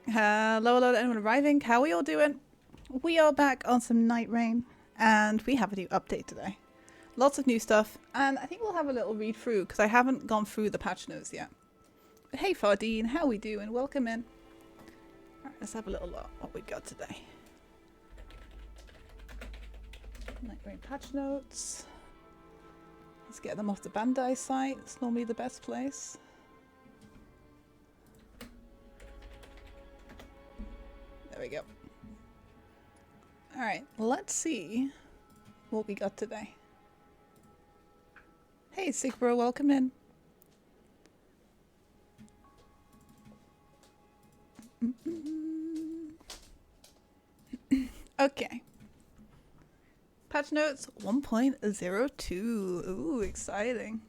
Hello to anyone arriving. How are we all doing? We are back on some NightReign, and we have a new update today. Lots of new stuff, and I think we'll have a little read through because I haven't gone through the patch notes yet. But hey Fardine, how we doing? Welcome in. Alright, let's have a little look what we got today. NightReign patch notes. Let's get them off the Bandai site. It's normally the best place. There we go. Alright, let's see what we got today. Hey Sigbro, welcome in. Okay. Patch notes 1.02. Ooh, exciting.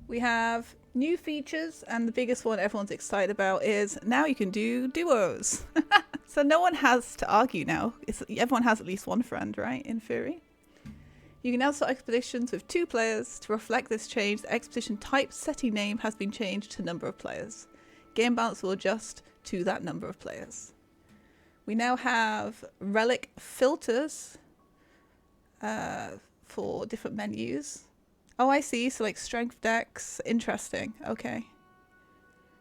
We have new features, and the biggest one everyone's excited about is now you can do duos. So no one has to argue now. Everyone has at least one friend, right? In theory. You can now start expeditions with 2 players. To reflect this change, the expedition type setting name has been changed to number of players. Game balance will adjust to that number of players. We now have relic filters for different menus. Oh, I see. So like strength decks. Interesting. Okay.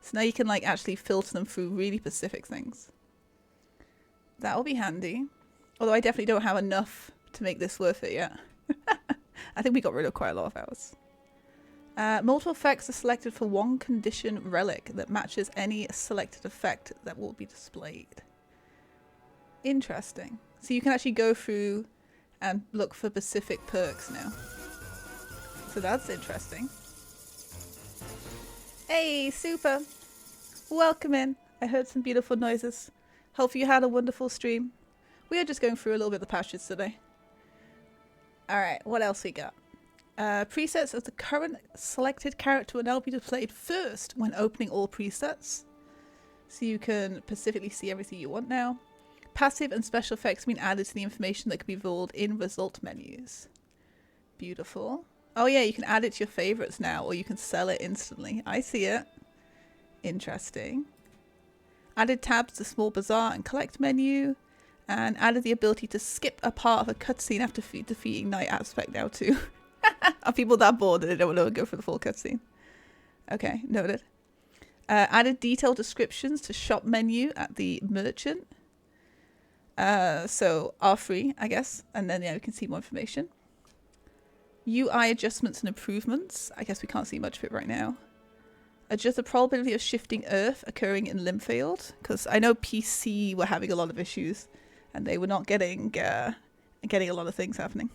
So now you can like actually filter them through really specific things. That'll be handy. Although I definitely don't have enough to make this worth it yet. I think we got rid of quite a lot of ours. Multiple effects are selected for one condition relic that matches any selected effect that will be displayed. Interesting. So you can actually go through and look for specific perks now. So that's interesting. Hey, super. Welcome in. I heard some beautiful noises. Hope you had a wonderful stream. We are just going through a little bit of the patches today. Alright, what else we got? Presets of the current selected character will now be displayed first when opening all presets. So you can specifically see everything you want now. Passive and special effects have been added to the information that can be viewed in result menus. Beautiful. Oh yeah, you can add it to your favorites now, or you can sell it instantly. I see it. Interesting. Added tabs to small bazaar and collect menu. And added the ability to skip a part of a cutscene after defeating Night Aspect now too. Are people that bored that they don't want to go for the full cutscene? Okay, noted. Added detailed descriptions to shop menu at the merchant. So R3, I guess. And then yeah, we can see more information. UI adjustments and improvements. I guess we can't see much of it right now. Adjust the probability of shifting Earth occurring in Limfield. Because I know PC were having a lot of issues. And they were not getting a lot of things happening.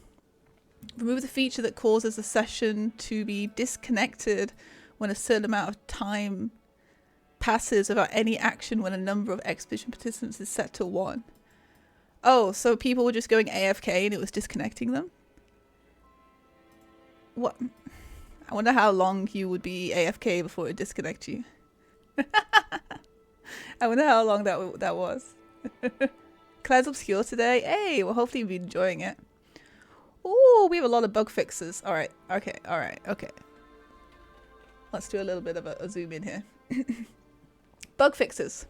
Remove the feature that causes a session to be disconnected when a certain amount of time passes without any action when a number of expedition participants is set to 1. Oh, so people were just going AFK and it was disconnecting them? What? I wonder how long you would be AFK before it disconnects you. I wonder how long that was. Claire's Obscure today. Hey, well hopefully you've been enjoying it. Ooh, we have a lot of bug fixes. Alright, okay, alright, okay. Let's do a little bit of a zoom in here. Bug fixes.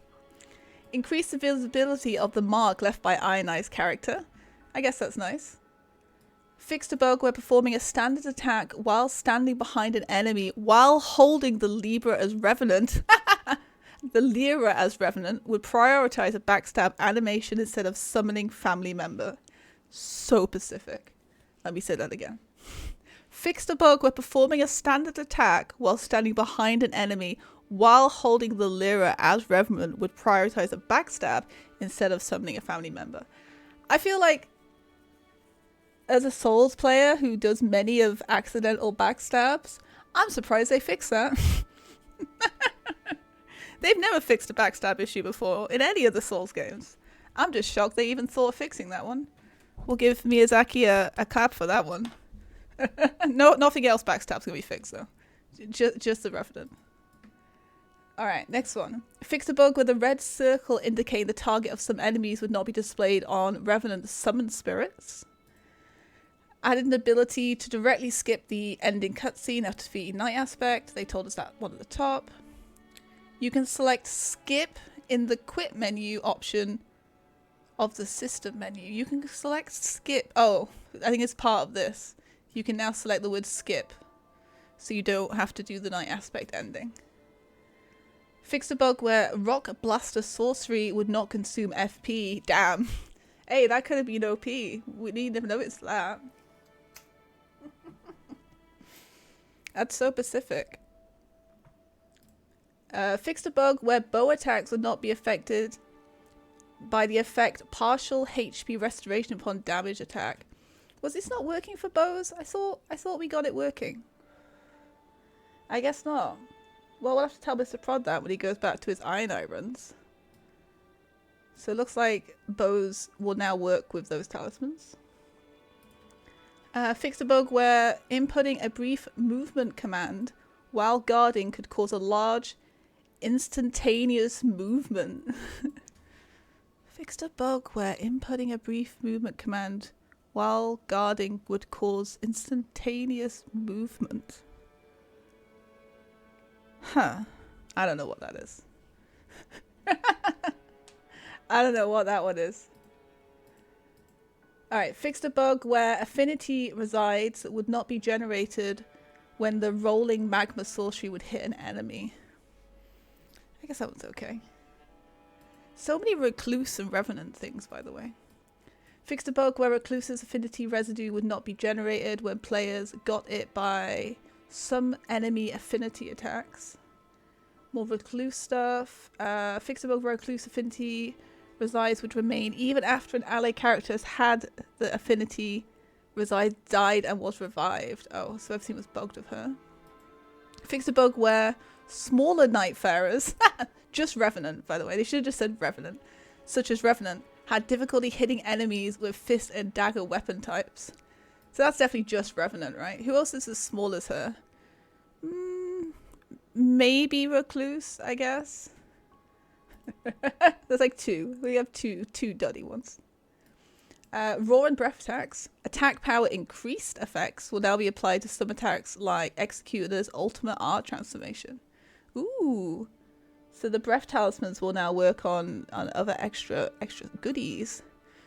Increase the visibility of the mark left by Ionized character. I guess that's nice. Fixed a bug where performing a standard attack while standing behind an enemy while holding the Libra as Revenant. The Lyra as Revenant would prioritize a backstab animation instead of summoning family member. So specific. Let me say that again. Fixed a bug where performing a standard attack while standing behind an enemy while holding the Lyra as Revenant would prioritize a backstab instead of summoning a family member. I feel like as a Souls player who does many of accidental backstabs, I'm surprised they fixed that. They've never fixed a backstab issue before in any of the Souls games. I'm just shocked they even thought of fixing that one. We'll give Miyazaki a clap for that one. No, nothing else backstab's gonna be fixed though. Just the Revenant. Alright, next one. Fix a bug where the red circle indicating the target of some enemies would not be displayed on Revenant summoned spirits. Added an ability to directly skip the ending cutscene after defeating Night Aspect. They told us that one at the top. You can select skip in the quit menu option of the system menu, you can select skip. Oh, I think it's part of this. You can now select the word skip, so you don't have to do the night aspect ending. Fixed a bug where rock blaster sorcery would not consume FP. Damn. Hey, that could have been OP. We didn't even notice that. That's so specific. Fixed a bug where bow attacks would not be affected by the effect partial HP restoration upon damage attack. Was this not working for bows? I thought we got it working. I guess not. Well, we'll have to tell Mr. Prod that when he goes back to his Iron Eye runs. So it looks like bows will now work with those talismans. Fixed a bug where inputting a brief movement command while guarding could cause a large instantaneous movement. Fixed a bug where inputting a brief movement command while guarding would cause instantaneous movement. Huh. I don't know what that is. I don't know what that one is. Alright, fixed a bug where affinity resides would not be generated when the rolling magma sorcery would hit an enemy. I guess that one's okay. So many recluse and revenant things, by the way. Fixed a bug where recluse's affinity residue would not be generated when players got it by some enemy affinity attacks. More recluse stuff. Fixed a bug where recluse affinity resides would remain even after an ally character has had the affinity reside died and was revived. Oh, so everything was bugged of her. Fixed a bug where smaller Nightfarers, just Revenant by the way, they should have just said Revenant, such as Revenant, had difficulty hitting enemies with fist and dagger weapon types. So that's definitely just Revenant, right? Who else is as small as her? Maybe Recluse, I guess. There's like two. We have two duddy ones. Raw and breath attacks. Attack power increased effects will now be applied to some attacks like Executor's Ultimate Art Transformation. Ooh. So the breath talismans will now work on other extra goodies.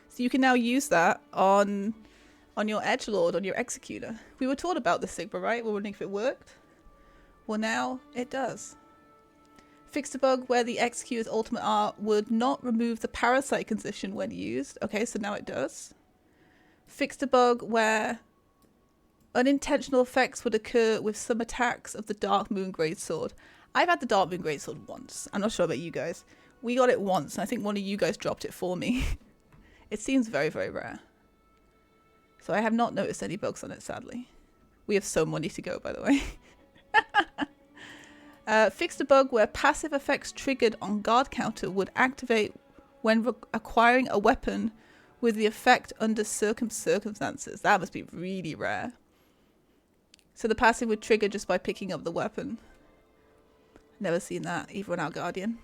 So you can now use that on your edgelord, on your Executor. We were taught about this, Sigma, right? We were wondering if it worked. Well, now it does. Fixed a bug where the Executor's Ultimate Art would not remove the parasite condition when used. Okay, so now it does. Fixed a bug where unintentional effects would occur with some attacks of the Dark Moon Greatsword. I've had the Dark Moon Greatsword once. I'm not sure about you guys. We got it once, and I think one of you guys dropped it for me. It seems very, very rare. So I have not noticed any bugs on it, sadly. We have so many to go, by the way. Fixed a bug where passive effects triggered on guard counter would activate when acquiring a weapon with the effect under circumstances. That must be really rare. So the passive would trigger just by picking up the weapon. Never seen that, either on our Guardian.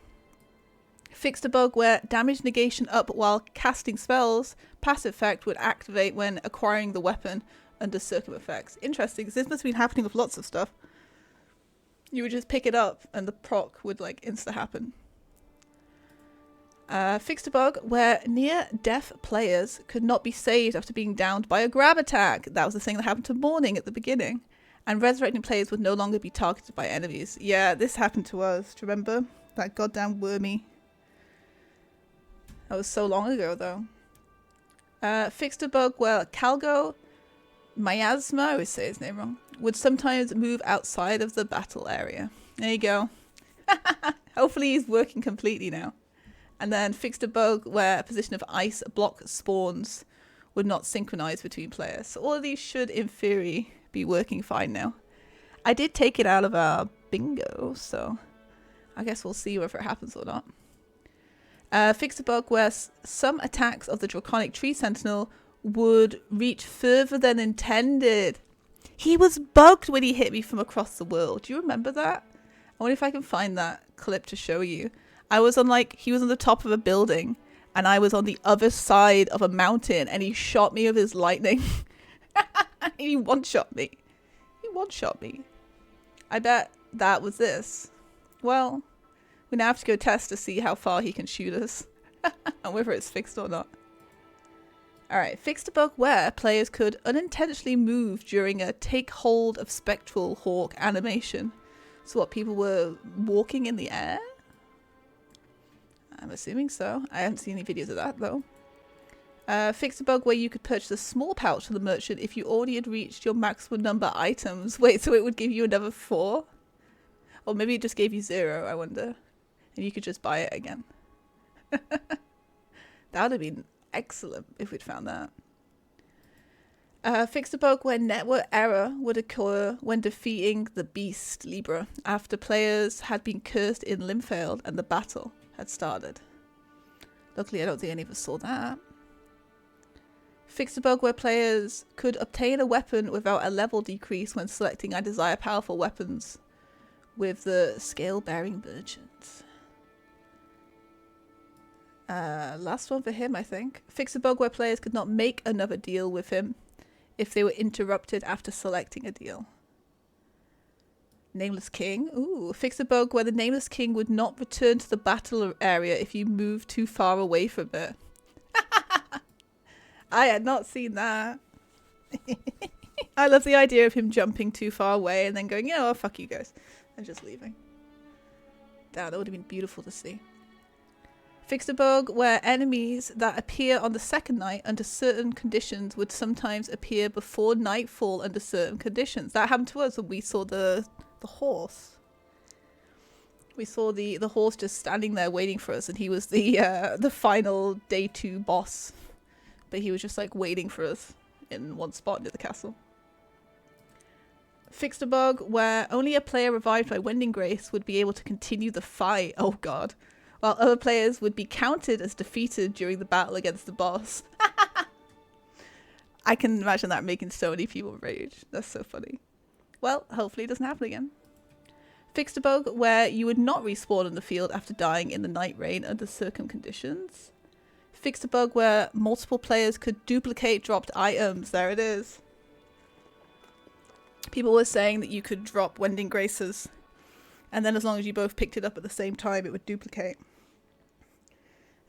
Fixed a bug where damage negation up while casting spells, passive effect would activate when acquiring the weapon under circum effects. Interesting, because this must have been happening with lots of stuff. You would just pick it up and the proc would like insta happen. Fixed a bug where near-death players could not be saved after being downed by a grab attack. That was the thing that happened to Morning at the beginning. And resurrecting players would no longer be targeted by enemies. Yeah, this happened to us. Do you remember? That goddamn wormy. That was so long ago, though. Fixed a bug where Calgo Miasma, I always say his name wrong, would sometimes move outside of the battle area. There you go. Hopefully he's working completely now. And then fixed a bug where a position of ice block spawns would not synchronize between players. So all of these should, in theory, be working fine now. I did take it out of our bingo, so I guess we'll see whether it happens or not. Fixed a bug where some attacks of the Draconic Tree Sentinel would reach further than intended. He was bugged when he hit me from across the world. Do you remember that? I wonder if I can find that clip to show you. I was on he was on the top of a building and I was on the other side of a mountain and he shot me with his lightning. He one-shot me. He one-shot me. I bet that was this. Well, We now have to go test to see how far he can shoot us. And whether it's fixed or not. Alright, fixed a bug where players could unintentionally move during a take hold of spectral hawk animation. So what, people were walking in the air? I'm assuming so. I haven't seen any videos of that though. Fixed a bug where you could purchase a small pouch from the merchant if you already had reached your maximum number of items. Wait, so it would give you another 4? Or maybe it just gave you 0, I wonder. And you could just buy it again. That would have been excellent if we'd found that. Fixed a bug where network error would occur when defeating the beast Libra after players had been cursed in Limfield and the battle had started. Luckily, I don't think any of us saw that. Fixed a bug where players could obtain a weapon without a level decrease when selecting I desire powerful weapons with the scale-bearing merchants. Last one for him, I think. Fix a bug where players could not make another deal with him if they were interrupted after selecting a deal. Nameless King. Ooh, fix a bug where the Nameless King would not return to the battle area if you moved too far away from it. I had not seen that. I love the idea of him jumping too far away and then going, you know what, fuck you guys, and just leaving. Damn, that would have been beautiful to see. Fixed a bug where enemies that appear on the second night under certain conditions would sometimes appear before nightfall under certain conditions. That happened to us when we saw the horse. We saw the horse just standing there waiting for us, and he was the final day 2 boss. But he was just like waiting for us in one spot near the castle. Fixed a bug where only a player revived by Wending Grace would be able to continue the fight. Oh god. While other players would be counted as defeated during the battle against the boss. I can imagine that making so many people rage. That's so funny. Well, hopefully it doesn't happen again. Fixed a bug where you would not respawn in the field after dying in the NightReign under certain conditions. Fixed a bug where multiple players could duplicate dropped items. There it is. People were saying that you could drop Wending Graces, and then as long as you both picked it up at the same time, it would duplicate.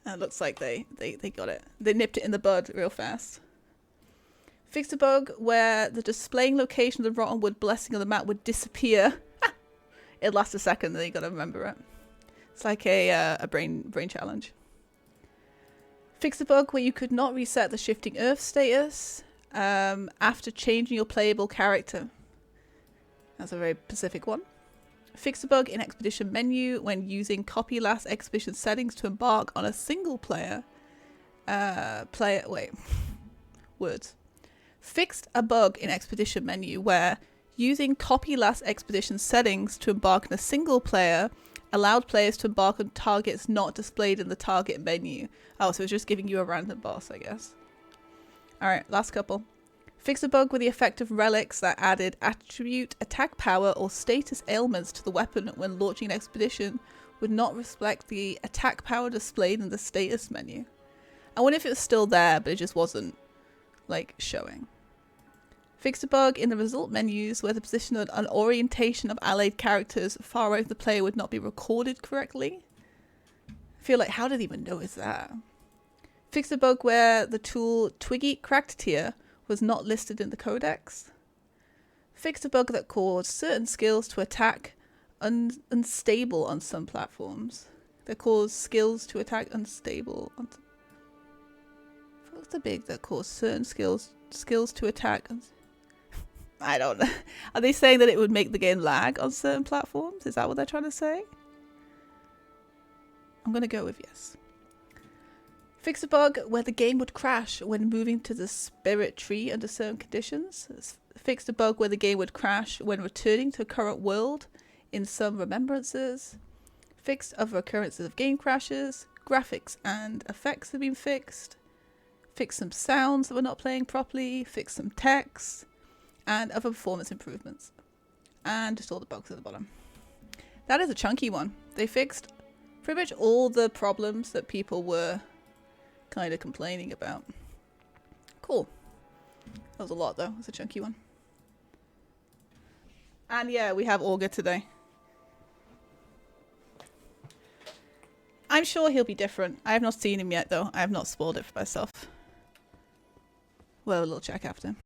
And it looks like they got it. They nipped it in the bud real fast. Fixed a bug where the displaying location of the Rottenwood blessing on the map would disappear. It lasts a second, then you gotta remember it. It's like a brain challenge. Fix a bug where you could not reset the shifting earth status after changing your playable character. That's a very specific one. Fix a bug in expedition menu when using copy last expedition settings to embark on a single player. Words. Fixed a bug in expedition menu where using copy last expedition settings to embark on a single player allowed players to embark on targets not displayed in the target menu. Oh, so it's just giving you a random boss, I guess. Alright, last couple. Fix a bug with the effect of relics that added attribute, attack power, or status ailments to the weapon when launching an expedition would not reflect the attack power displayed in the status menu. I wonder if it was still there, but it just wasn't, like, showing. Fix a bug in the result menus where the position and orientation of allied characters far right of the player would not be recorded correctly. I feel like, how did they even notice that? Fix a bug where the tool Twiggy Cracked Tier was not listed in the codex. Fixed a bug that caused certain skills to attack unstable on some platforms. That caused skills to attack unstable on... What's the big that caused certain skills to attack... I don't know. Are they saying that it would make the game lag on certain platforms? Is that what they're trying to say? I'm going to go with yes. Fix a bug where the game would crash when moving to the spirit tree under certain conditions. Fixed a bug where the game would crash when returning to a current world in some remembrances. Fixed other occurrences of game crashes. Graphics and effects have been fixed. Fixed some sounds that were not playing properly. Fixed some text. And other performance improvements. And just all the bugs at the bottom. That is a chunky one. They fixed pretty much all the problems that people were kind of complaining about. Cool. That was a lot though. It was a chunky one. And yeah, we have Augar today. I'm sure he'll be different. I have not seen him yet, though. I have not spoiled it for myself. We'll have a little check after.